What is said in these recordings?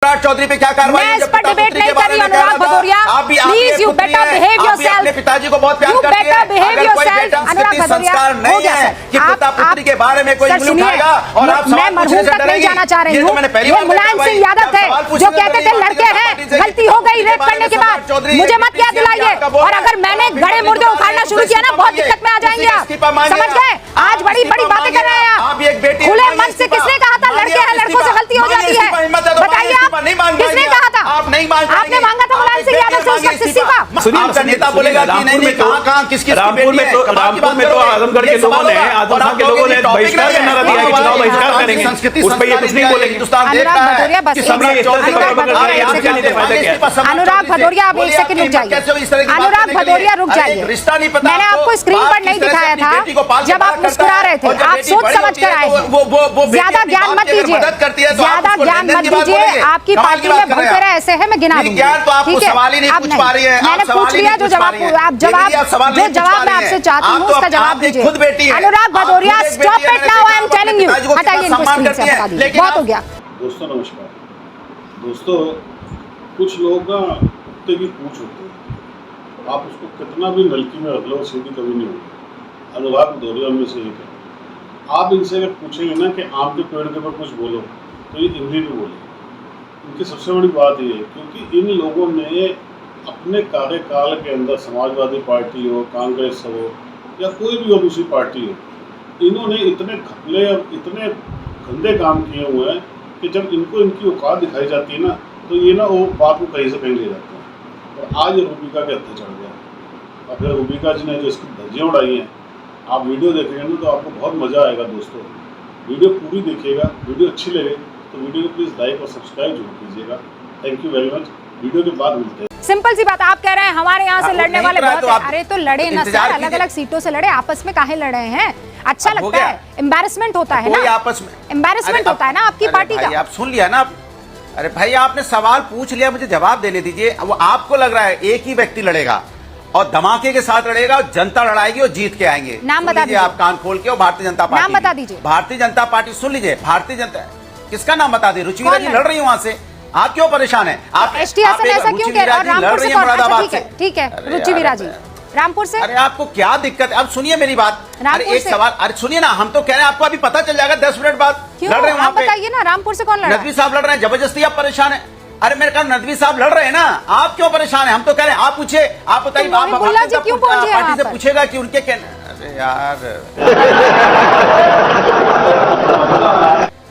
सम्राट चौधरी पे क्या कार्रवाई? मैं इस पर डिबेट नहीं कर रही Anurag Bhadauria. Please you better behave yourself. अपने पिताजी को बहुत प्यार करती हैं। अगर कोई बेटा संस्कृति संस्कार नहीं है कि पिता पुत्री के बारे में कोई उंगली उठाएगा और आप मैं मरहूम तक नहीं जाना चाह रही हूँ। ये मुलायम सिंह यादव थे जो कहते थे लड़के हैं, गलती हो गई रेप करने के बाद, मुझे मत याद दिलाइए। और अगर मैंने गड़े मुर्दे उखाड़ना शुरू किया ना, बहुत दिक्कत में आ जाएंगे आप, समझ गए? आज बड़ी बड़ी बातें कर रहे हैं आप। खुले मन से किसने कहा था लड़के हैं, लड़कों से गलती हो जाती है? बताइए आप, किसने कहा था? आप नहीं मानते? आपने मांगा था मुलायम सिंह यादव से उसका इस्तीफा। आपका नेता बोलेगा कि नहीं कहां किसकी रामपुर में तो आजमगढ़ के लोगों ने आजम के लोगों ने बहिष्कार का नारा दिया कि चुनाव बहिष्कार करेंगे, उस पर ये कुछ नहीं बोलेंगे। अनुराग भदौरिया आप एक सेकंड रुक जाइए। अनुराग भदौरिया रुक जाइए। मैंने आपको स्क्रीन पर नहीं दिखाया था जब आप मुस्कुरा रहे थे, आप सोच समझ कर आए हैं। ज्यादा ज्ञान मत दीजिए, ज्यादा ज्ञान मत दीजिए। आपकी पार्टी में बहुत तरह ऐसे हैं, मैं गिना दूंगी। ठीक है, अब नहीं, मैंने पूछ लिया जो जवाब मैं आपसे चाहती हूँ उसका जवाब दीजिए। Anurag Bhadauria stop it now, I am telling you. हटाइए इनको स्क्रीन से, हटा दीजिए, बहुत हो गया। दोस्तों नमस्कार। दोस्तों कुछ लोग ना कुत्ते की पूंछ होते हैं, आप उसको कितना भी नलकी में रख लो सीधी कभी नहीं होगी। अनुराग भदौरिया में से एक है। आप इनसे अगर पूछेंगे ना कि आम के पेड़ के ऊपर कुछ बोलो तो ये हिंदी में बोले। इनकी सबसे बड़ी बात ये है क्योंकि इन लोगों ने अपने कार्यकाल के अंदर समाजवादी पार्टी हो, कांग्रेस हो या कोई भी हो दूसरी पार्टी हो, इन्होंने इतने घपले और इतने गंदे काम किए हुए हैं कि जब इनको इनकी औकात दिखाई जाती है ना तो ये ना वो बात को कहीं से कहीं ले जाते हैं। और आज रूबिका के हत्थे चढ़ गया और फिर रूबिका जी ने जो इसकी धज्जियाँ उड़ाई हैं, आप वीडियो देखेंगे ना तो आपको बहुत मज़ा आएगा। दोस्तों वीडियो पूरी देखिएगा, वीडियो अच्छी लगे तो वीडियो को प्लीज़ लाइक और सब्सक्राइब जरूर कीजिएगा। Thank you very much. Video के बाद मिलते हैं। सिंपल सी बात, आप कह रहे हैं हमारे यहाँ से लड़ने वाले बहुत हैं। अरे तो लड़े ना सर, अलग अलग सीटों से लड़े, आपस में काहे लड़ रहे हैं? अच्छा लगता है, एम्बैरेसमेंट होता है ना, आपस में एम्बैरेसमेंट होता है ना आपकी पार्टी का। आप सुन लिया ना? अरे भाई आपने सवाल पूछ लिया, मुझे जवाब देने दीजिए। वो आपको लग रहा है एक ही व्यक्ति लड़ेगा और धमाके के साथ लड़ेगा और जनता लड़ाएगी और जीत के आएंगे। नाम बता दीजिए आप, कान खोल के। और भारतीय जनता पार्टी, नाम बता दीजिए। भारतीय जनता पार्टी, सुन लीजिए, भारतीय जनता, किसका नाम बता दीजिए? रुचिवीरा जी लड़ रही है वहां से, आप क्यों परेशान हैं? आप एसटी ऐसा क्यों कह रहे हैं? रामपुर से कौन? अच्छा ठीक है, रुचिवीरा जी रामपुर से। अरे आपको क्या दिक्कत है? अब सुनिए मेरी बात। अरे एक सवाल, अरे सुनिए ना, हम तो कह रहे हैं आपको अभी पता चल जाएगा 10 मिनट बाद। क्यों? आप बताइए ना, रामपुर से कौन लड़ रहा है? नदवी साहब लड़ रहे हैं, जबरदस्ती आप परेशान है। अरे मेरे ख्याल नदवी साहब लड़ रहे हैं ना, आप क्यों परेशान है? हम तो कह रहे हैं आप पूछे, आप बताइए। आप पार्टी से पूछेगा कि उनके क्या। अरे यार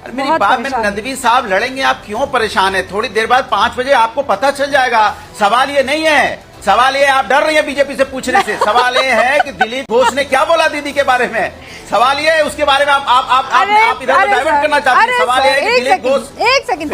मेरी बात में, नदवी साहब लड़ेंगे, आप क्यों परेशान है? थोड़ी देर बाद 5 बजे आपको पता चल जाएगा। सवाल ये नहीं है, सवाल ये आप डर रही है बीजेपी से पूछने से। सवाल ये है कि दिलीप घोष ने क्या बोला दीदी के बारे में। सवाल ये है, उसके बारे में आप इधर डाइवर्ट करना चाहते हैं। सवाल ये है कि दिलीप घोष। एक सेकंड,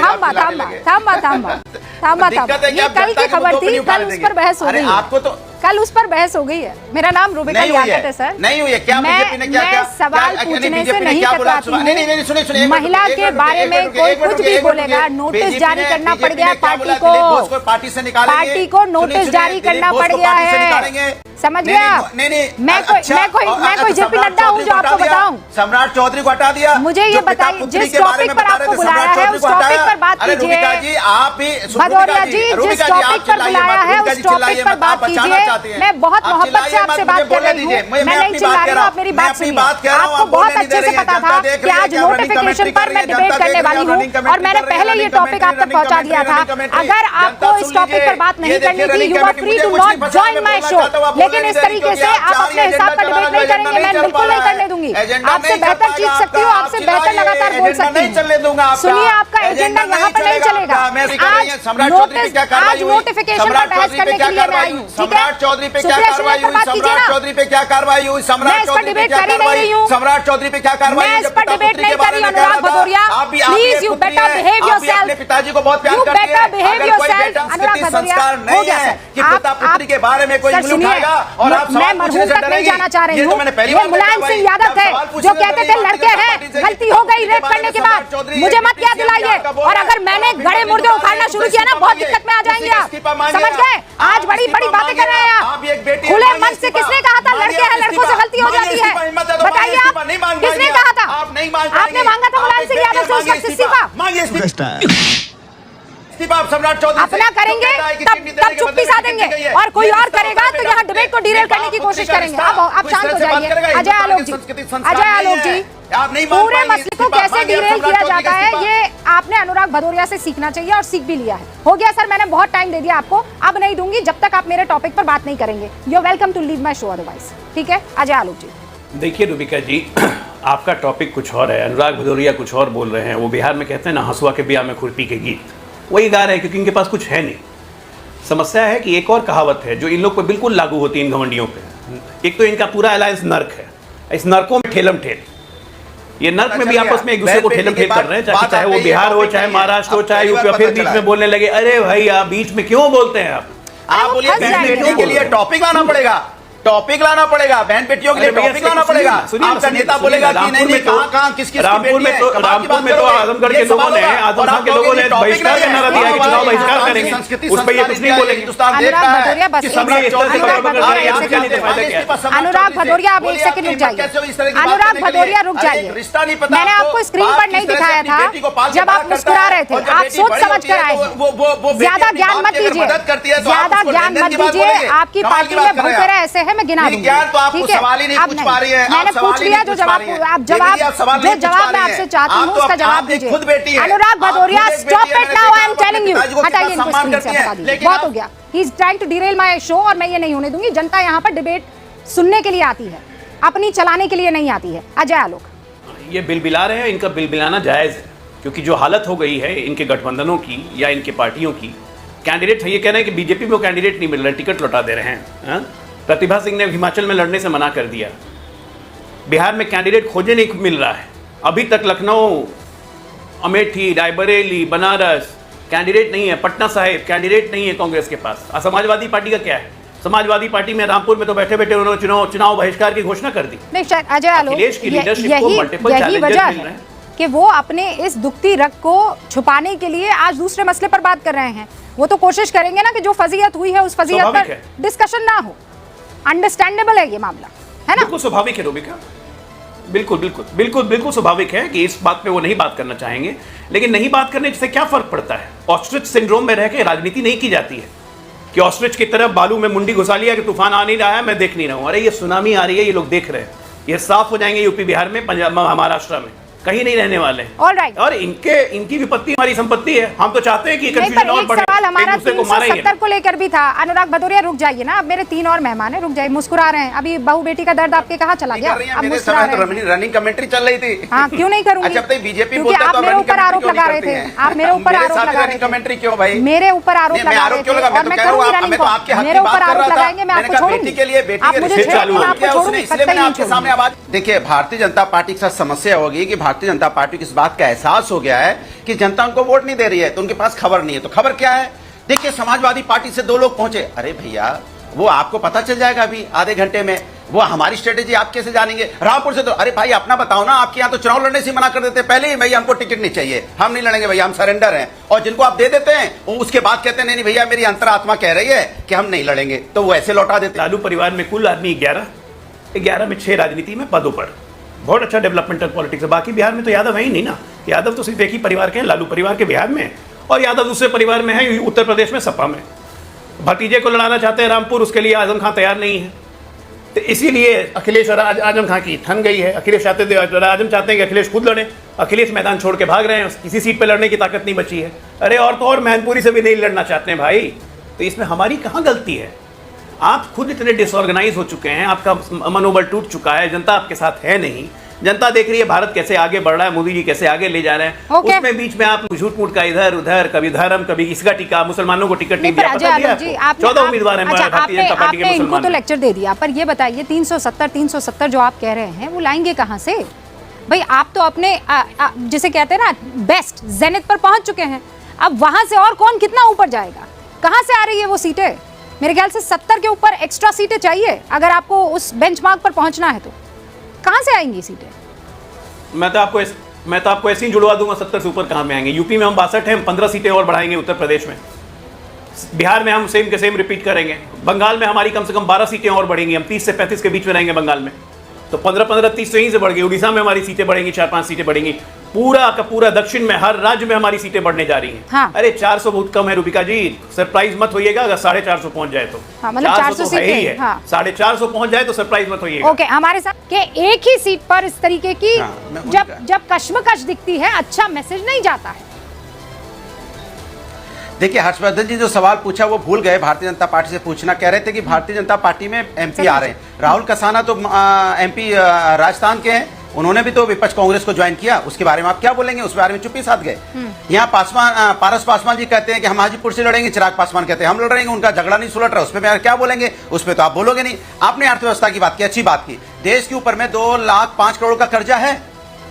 थामा ये कल की खबर थी, कल उस पर बहस हो गई। आपको तो कल उस पर बहस हो गई है। मेरा नाम रूबिका यादव है सर। नहीं हुई है क्या? बीजेपी ने क्या सवाल पूछने से नहीं कतराती हूं। महिला के बारे में कोई कुछ भी बोलेगा, नोटिस जारी करना पड़ गया पार्टी को, पार्टी को नोटिस जारी करना पड़ गया है, समझ गया? मैं कोई जेपी नड्डा हूँ जो आपको बताऊं? सम्राट चौधरी को हटा दिया। मुझे ये बताइए, जिस टॉपिक पर आपको बुलाया है उस टॉपिक पर बात कीजिए। आप भी भदौरिया जी जिस टॉपिक पर बुलाया है उस टॉपिक पर बात कीजिए। मैं बहुत मोहब्बत से आपसे बात कर रही हूँ, मैं नहीं चिल्ला रही हूँ, आप मेरी बात सुनिए। आपको बहुत अच्छे से पता था कि आज नोटिफिकेशन पर मैं डिबेट करने वाली हूँ और मैंने पहले ये टॉपिक आप तक पहुँचा दिया था। अगर आपको इस टॉपिक पर बात नहीं करनी थी, you are free to not join my show, लेकिन इस तरीके से आप अपने हिसाब का डिबेट नहीं करेंगे, मैं बिल्कुल नहीं करने दूंगी। आपसे बेहतर जीत सकती हूँ, आपसे बेहतर लगातार बोल सकती हूँ। सुनिए, आपका एजेंडा यहाँ पर नहीं चलेगा। आज नोटिफिकेशन पर बहस करने के लिए मैं आई हूँ, ठीक है? चौधरी पे क्या कार्रवाई हुई? सम्राट चौधरी पे क्या कार्रवाई हुई? सम्राट चौधरी पे क्या कार्रवाई हुई? सम्राट चौधरी पे क्या कार्रवाई हुई? मैं इस पर डिबेट नहीं कर रही Anurag Bhadauria. Please you better behave yourself. अपने पिताजी को बहुत प्यार करती हैं। अगर कोई बेटा संस्कृति संस्कार नहीं है कि पिता पुत्री के बारे में कोई उंगली उठाएगा और आप मैं मरहूम तक नहीं जाना चाह रही हूँ। ये मुलायम सिंह यादव थे जो कहते थे लड़के हैं, गलती हो गई रेप करने के बाद, मुझे मत याद दिलाइए। और अगर मैंने गड़े मुर्दे उखाड़ना शुरू किया ना, बहुत दिक्कत में आ जाएंगे आप, समझ गए? आज बड़ी बड़ी बातें कर रहे हैं आप। खुले मन से किसने कहा था लड़के हैं, लड़कों से गलती हो जाती है? बताइए आप, किसने कहा था? आपने मांगा था मुलायम सिंह यादव से उसका इस्तीफा। आप सम्राट चौधरी अपना करेंगे तब चुप्पी साधेंगे, और कोई और करेगा तो यहाँ डिबेट को डिरेल करने की कोशिश करेंगे। अब आप शांत हो जाइए। अजय आलोक जी, अजय आलोक जी, पूरे मसले को कैसे डिरेल किया जाता है ये आपने अनुराग भदौरिया से सीखना चाहिए, और सीख भी लिया है। हो गया सर, मैंने बहुत टाइम दे दिया आपको, अब नहीं दूंगी जब तक आप मेरे टॉपिक पर बात नहीं करेंगे। You are welcome to leave my show otherwise. ठीक है अजय आलोक जी। देखिए रूबिका जी, आपका टॉपिक कुछ और है, अनुराग भदौरिया कुछ और बोल रहे हैं। वो बिहार में कहते हैं ना, हंसुआ के ब्याह में खुरपी के गीत, वही गा रहे हैं क्योंकि इनके पास कुछ है नहीं। समस्या है कि एक और कहावत है जो इन लोग पर बिल्कुल लागू होती है इन घमंडियों पे। एक तो इनका पूरा अलायंस नर्क है, इस नर्कों में ठेलम ठेल, ये नर्क में भी आपस में एक दूसरे को ठेलम ठेल कर रहे हैं, चाहे वो बिहार हो, चाहे महाराष्ट्र हो, चाहे यूपी। फिर बीच में बोलने लगे, अरे भाई आप बीच में क्यों बोलते हैं? आप बोलिए बहन बेटियों के लिए टॉपिक लाना पड़ेगा, टॉपिक लाना पड़ेगा, बहन बेटियों के लिए टॉपिक लाना पड़ेगा। आपका नेता बोलेगा कि नहीं कहां किसकी रामपुर में तो आजमगढ़ के लोगों ने, आजमगढ़ के लोगों ने बहिष्कार का नारा दिया कि चुनाव बहिष्कार करेंगे, उस पर ये कुछ नहीं बोलेंगे। अनुराग भदौरिया आप एक सेकंड रुक जाइए, अनुराग भदौरिया रुक जाइए। मैंने आपको स्क्रीन पर नहीं दिखाया था जब आप मुस्कुरा रहे थे, आप सोच समझ कर आए हैं। ज्यादा ज्ञान मत दीजिए, ज्यादा ज्ञान मत दीजिए। आपकी पार्टी में बहुत तरह ऐसे हैं, मैं गिना दूंगी। तो आपको सवाल ही नहीं पूछ पा रही है। मैंने पूछ लिया, जो जवाब जो जवाब मैं आपसे चाहती हूँ उसका जवाब दीजिए। खुद बेटी है Anurag Bhadauria, stop it now, I am telling you. हटाइए इनको स्क्रीन से, बता दीजिए, बहुत हो गया। He is trying to derail my show, और मैं ये नहीं होने दूंगी। जनता यहाँ पर डिबेट सुनने के लिए आती है, अपनी चलाने के लिए नहीं आती है। अजय आलोक, ये बिलबिला रहे हैं, इनका बिलबिलाना जायज है, क्योंकि जो हालत हो गई है इनके गठबंधनों की या इनके पार्टियों की, कैंडिडेट ये कह रहे हैं कि बीजेपी में कैंडिडेट नहीं मिल रहा, टिकट लौटा दे रहे हैं। प्रतिभा सिंह ने हिमाचल में लड़ने से मना कर दिया, बिहार में कैंडिडेट खोजे नहीं मिल रहा है। अभी तक लखनऊ, अमेठी, रायबरेली, बनारस कैंडिडेट नहीं है, पटना साहिब कैंडिडेट नहीं है कांग्रेस के पास। समाजवादी पार्टी का क्या है? समाजवादी पार्टी में रामपुर में तो बैठे बैठे उन्होंने चुनाव बहिष्कार की घोषणा कर दी। अजय आलोक, यही वजह है कि वो अपने इस दुखती रग को छुपाने के लिए आज दूसरे मसले पर बात कर रहे हैं। वो तो कोशिश करेंगे ना कि जो फजीयत हुई है उस फजीयत पर डिस्कशन ना हो। अंडरस्टैंडेबल है ये मामला, है ना? बिल्कुल स्वाभाविक है रूबिका, बिल्कुल बिल्कुल बिल्कुल बिल्कुल स्वाभाविक है कि इस बात पे वो नहीं बात करना चाहेंगे, लेकिन नहीं बात करने से क्या फर्क पड़ता है? ऑस्ट्रिच सिंड्रोम में रह के राजनीति नहीं की जाती है कि ऑस्ट्रिच की तरफ बालू में मुंडी घुसा लिया कि तूफान आ नहीं रहा है, मैं देख नहीं रहा हूं। अरे ये सुनामी आ रही है, ये लोग देख रहे हैं, ये साफ हो जाएंगे यूपी बिहार में, पंजाब महाराष्ट्र में, कहीं नहीं रहने वाले। Alright. और इनकी विपत्ति हमारी संपत्ति है। हम तो चाहते हैं कि कंफ्यूजन और बढ़े। सवाल हमारा 370 को लेकर भी था। अनुराग भदौरिया रुक जाइए ना, अब मेरे 3 और मेहमान हैं, रुक जाइए। मुस्कुरा रहे हैं, अभी बहू बेटी का दर्द आपके कहाँ चला गया? अब मुस्कुरा रहे हैं। रनिंग कमेंट्री चल रही थी। हाँ, क्यों नहीं करूंगी? बीजेपी क्योंकि आप मेरे ऊपर आरोप लगा रहे थे, आप मेरे ऊपर आरोप लगा रहे थे। कमेंट्री क्यों भाई? मेरे ऊपर आरोप लगा रहे थे और मैं करूंगी रनिंग को। मेरे ऊपर आरोप लगाएंगे, मैं आपको छोड़ूंगी। आप मुझे छोड़ेंगे, मैं आपको छोड़ूंगी, कतई नहीं छोड़ूंगी। देखिए, भारतीय जनता पार्टी के साथ समस्या होगी कि भारतीय जनता पार्टी को इस बात का एहसास हो गया है कि जनता उनको वोट नहीं दे रही है, तो उनके पास खबर नहीं है। तो खबर क्या है? देखिए, समाजवादी पार्टी से 2 लोग पहुंचे। अरे भैया, वो आपको पता चल जाएगा अभी आधे घंटे में। वो हमारी स्ट्रेटेजी आप कैसे जानेंगे? रामपुर से तो अरे भाई अपना बताओ ना, आपके यहाँ तो चुनाव लड़ने से मना कर देते पहले ही, भैया हमको टिकट नहीं चाहिए, हम नहीं लड़ेंगे भैया, हम सरेंडर हैं। और जिनको आप दे देते हैं वो उसके बाद कहते हैं नहीं भैया मेरी अंतरात्मा कह रही है कि हम नहीं लड़ेंगे, तो वो ऐसे लौटा देते। लालू परिवार में कुल आदमी 11 में 6 राजनीति में पदों पर, बहुत अच्छा डेवलपमेंटल पॉलिटिक्स है। बाकी बिहार में तो यादव है ही नहीं ना। यादव तो सिर्फ एक ही परिवार के हैं, लालू परिवार के बिहार में, और यादव दूसरे परिवार में है उत्तर प्रदेश में सपा में। भतीजे को लड़ाना चाहते हैं रामपुर, उसके लिए आजम खान तैयार नहीं है, तो इसीलिए अखिलेश और आजम खान की ठन गई है। अखिलेश चाहते थे, आजम चाहते हैं कि अखिलेश खुद लड़े, अखिलेश मैदान छोड़ के भाग रहे हैं, किसी सीट पर लड़ने की ताकत नहीं बची है। अरे और तो और मैनपुरी से भी नहीं लड़ना चाहते हैं भाई, तो इसमें हमारी कहाँ गलती है? आप खुद इतने डिसऑर्गेनाइज हो चुके हैं, आपका मनोबल टूट चुका है, जनता आपके साथ है नहीं। जनता देख रही है भारत कैसे आगे बढ़ रहा है, मोदी जी कैसे आगे ले जा रहे हैं। उसमें बीच में आप झूठ मूठ का इधर उधर, कभी धर्म कभी इसका टीका, मुसलमानों को टिकट नहीं दिया, पता दिया 14 उम्मीदवार हैं भारतीय जनता पार्टी के मुसलमान। तो लेक्चर दे दिया, पर ये बताइए 370 जो आप कह रहे हैं वो लाएंगे कहाँ से भाई? आप तो अपने जिसे कहते हैं ना बेस्ट जेनिथ पर पहुंच चुके हैं, अब वहां से और कौन कितना ऊपर जाएगा? कहाँ से आ रही है वो सीटें? मेरे ख्याल से 70 के ऊपर एक्स्ट्रा सीटें चाहिए अगर आपको उस बेंचमार्क पर पहुंचना है। तो कहां से आएंगी सीटें? मैं तो आपको ऐसे ही जुड़वा दूंगा, 70 से ऊपर कहां में आएंगे? यूपी में हम 62 हैं, हम 15 सीटें और बढ़ाएंगे उत्तर प्रदेश में। बिहार में हम सेम के सेम रिपीट करेंगे। बंगाल में हमारी कम से कम 12 सीटें और बढ़ेंगी, हम 30 से 35 के बीच में रहेंगे बंगाल में, तो 15-15 30 तो यहीं से बढ़ गई। उड़ीसा में हमारी सीटें बढ़ेंगी, 4-5 सीटें बढ़ेंगी। पूरा का पूरा दक्षिण में हर राज्य में हमारी सीटें बढ़ने जा रही हैं। हाँ। अरे 400 बहुत कम है रूबिका जी, सरप्राइज मत होइएगा अगर 450 पहुंच जाए तो। हाँ, मतलब 400 तो है ही सीटें, है। हाँ। 450 पहुंच जाए तो सरप्राइज मत होइएगा। ओके, हमारे साथ के एक ही सीट पर इस तरीके की हाँ, मैं वही जब कह- जब कश्मकश दिखती है, अच्छा मैसेज नहीं जाता है। देखिए, हर्षवर्धन जी जो सवाल पूछा वो भूल गए भारतीय जनता पार्टी से पूछना। कह रहे थे कि भारतीय जनता पार्टी में एमपी आ रहे हैं। राहुल कसाना तो एमपी राजस्थान के हैं, उन्होंने भी तो विपक्ष कांग्रेस को ज्वाइन किया। उसके बारे में आप क्या बोलेंगे? उस बारे में चुप्पी साध गए। यहाँ पारस पासवान जी कहते हैं कि हम हाजीपुर से लड़ेंगे, चिराग पासवान कहते हैं हम लड़ेंगे, उनका झगड़ा नहीं सुलट रहा। उस पर मैं क्या बोलेंगे? उस पर तो आप बोलोगे नहीं। आपने अर्थव्यवस्था की बात की, अच्छी बात की। देश के ऊपर में 2,05,000 करोड़ का कर्जा है,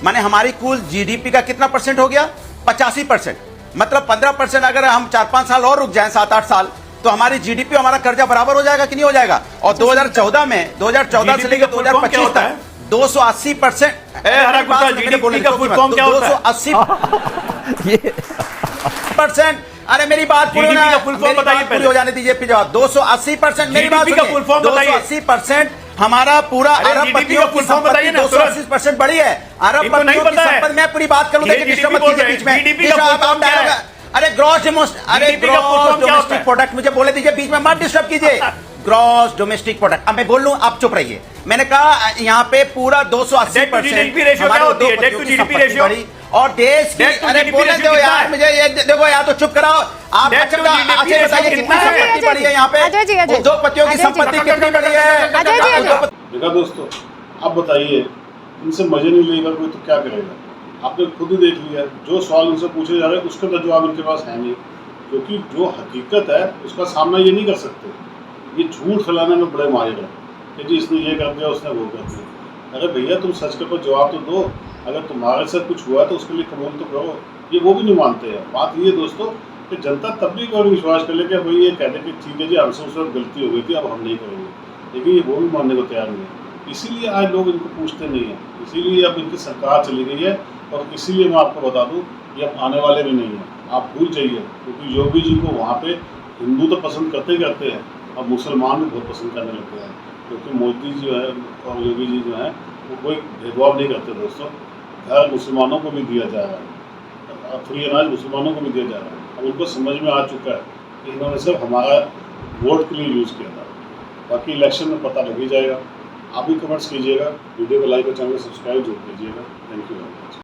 माने हमारी कुल जीडीपी का कितना परसेंट हो गया? 85%। मतलब 15% अगर हम 4-5 साल और रुक जाएं, 7-8 साल, तो हमारी जीडीपी, हमारा कर्जा बराबर हो जाएगा कि नहीं हो जाएगा? और 2014 में 2014 से लेकर 2025 तक 280%। जीडीपी का फुल फॉर्म क्या होता है? 280%। अरे मेरी बात पूरी GDP का full form बताइए पूरी हो जाने दीजिए, फिर जवाब। 280%। मेरी बात GDP का full form बताइए। 280% हमारा पूरा अरे अरबपतियों GDP का की full form बताइए संपत्ति ना, 280% बढ़ी है। इनको नहीं अरबपतियों की पता है। संपत्ति, मैं पूरी बात करूं, ये देखिए GDP विश्व बोल के रहे हैं। बीच में GDP का full form क्या है? अरे ग्रॉस डोमेस्टिक प्रोडक्ट मुझे बोले दीजिए, बीच में मत डिस्टर्ब कीजिए। Gross domestic product. अब मैं बोल लूं, आप चुप रहिए। मैंने कहा यहाँ पे पूरा 280% GDP रेशियो क्या होती है? डेट टू जीडीपी रेशियो और देश की, Debt to अरे GDP बोले ratio दो कितना यार है? मुझे ये देखो यार, तो चुप कराओ आप। Debt to GDP ratio बताइए कितना कितनी है? संपत्ति बढ़ी है यहाँ पे? अजय जी, अजय। उद्योगपतियों की अजय जी। संपत्ति कितनी बढ़ी है? अजय जी, अजय। देखा दोस्तों, अब बताइए, इनसे मजे नहीं लेगा कोई तो क्या करेगा? आपने खुद ही देख लिया, जो सवाल उनसे पूछे जा रहे हैं उसका तो जवाब इनके पास है नहीं, क्योंकि जो हकीकत है उसका सामना ये नहीं कर सकते। ये झूठ फैलाने में बड़े माहिर है कि जी इसने ये कर दिया, उसने वो कर दिया। अरे भैया, तुम सच का जवाब तो दो। अगर तुम्हारे साथ कुछ हुआ तो उसके लिए कबूल तो करो। ये वो भी नहीं मानते हैं। बात ये दोस्तों कि जनता तब भी कोई विश्वास कर ले कि भाई ये कहते कि ठीक है जी, हमसे उस वक्त गलती हो गई थी, अब हम नहीं करेंगे, लेकिन ये वो भी मानने को तैयार नहीं है। इसीलिए आज लोग इनको पूछते नहीं हैं, इसीलिए अब इनकी सरकार चली गई है। और इसीलिए मैं आपको बता दूं, ये अब आने वाले भी नहीं हैं। आप भूल जाइए, क्योंकि योगी जी को वहाँ पे हिंदू तो पसंद करते ही करते हैं, अब मुसलमान भी बहुत पसंद करने लग गए हैं। क्योंकि मोदी जी जो है और योगी जी जो है वो कोई भेदभाव नहीं करते दोस्तों। घर मुसलमानों को भी दिया जा रहा है, फ्री अनाज मुसलमानों को भी दिया जा रहा है। अब उनको समझ में आ चुका है कि इन्होंने सिर्फ हमारा वोट के लिए यूज़ किया था। बाकी इलेक्शन में पता लग ही जाएगा। आप भी कमेंट्स कीजिएगा, वीडियो को लाइक और चैनल को सब्सक्राइब जरूर कीजिएगा। Thank you very much.